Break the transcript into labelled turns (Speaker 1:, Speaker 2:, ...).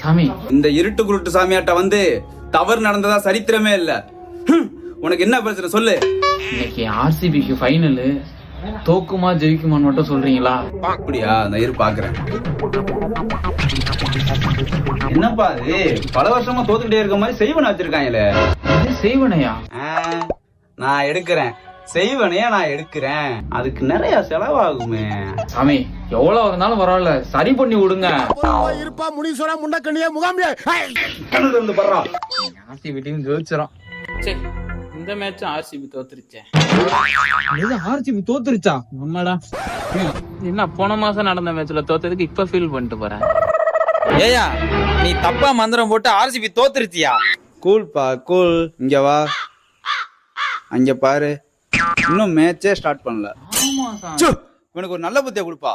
Speaker 1: சாமி,
Speaker 2: இந்த இருட்டு குருட்டு சாமியாட்ட வந்து தவறு நடந்ததா சரித்திரமே இல்ல. உனக்கு என்ன பிரச்சனை சொல்லு.
Speaker 1: இன்னைக்கு ஆர்சிபிக்கு ஃபைனலு, தோக்குமா ஜெயிக்குமான்னு மட்டும் சொல்றீங்களா?
Speaker 2: அப்படியா? நான் இரு பாக்குறேன். என்னப்பா அது பல வருஷமா தோத்துக்கிட்டே இருக்க மாதிரி செய்வன வச்சிருக்காங்களே.
Speaker 1: செய்வனையா?
Speaker 2: நான் எடுக்கிறேன் செய்வனையா, நான் எடுக்கிறேன். அதுக்கு நிறைய செலவாகுமே.
Speaker 1: சாமி, எவ்வளவு இருந்தாலும் பரவாயில்ல, சரி பண்ணி விடுங்க.
Speaker 3: இருப்பா முனீஸ்வரா முண்டக்கண்ணியா முகாமியா
Speaker 1: ஆர்சிபி டீம் ஜெயிச்சிரும். இந்த மேட்ச் ஆர்சிபி தோத்துருச்சே.
Speaker 4: ஆர்சிபி தோத்துருச்சா? நம்மடா
Speaker 1: என்ன போன மாசம் நடந்த மேட்ச்ல தோத்ததுக்கு இப்ப ஃபீல் பண்ணிட்டு போறேன்.
Speaker 5: ஏயா நீ தப்பா மந்திரம் போட்டு ஆர்சிபி தோத்துருச்சியா?
Speaker 2: கூல்பா கூல். இங்க வா, அங்க பாரு. இன்னும் மேட்சே ஸ்டார்ட் பண்ணல.
Speaker 1: ஆமா சாமி,
Speaker 2: உனக்கு ஒரு நல்ல புத்தியை கொடுப்பா.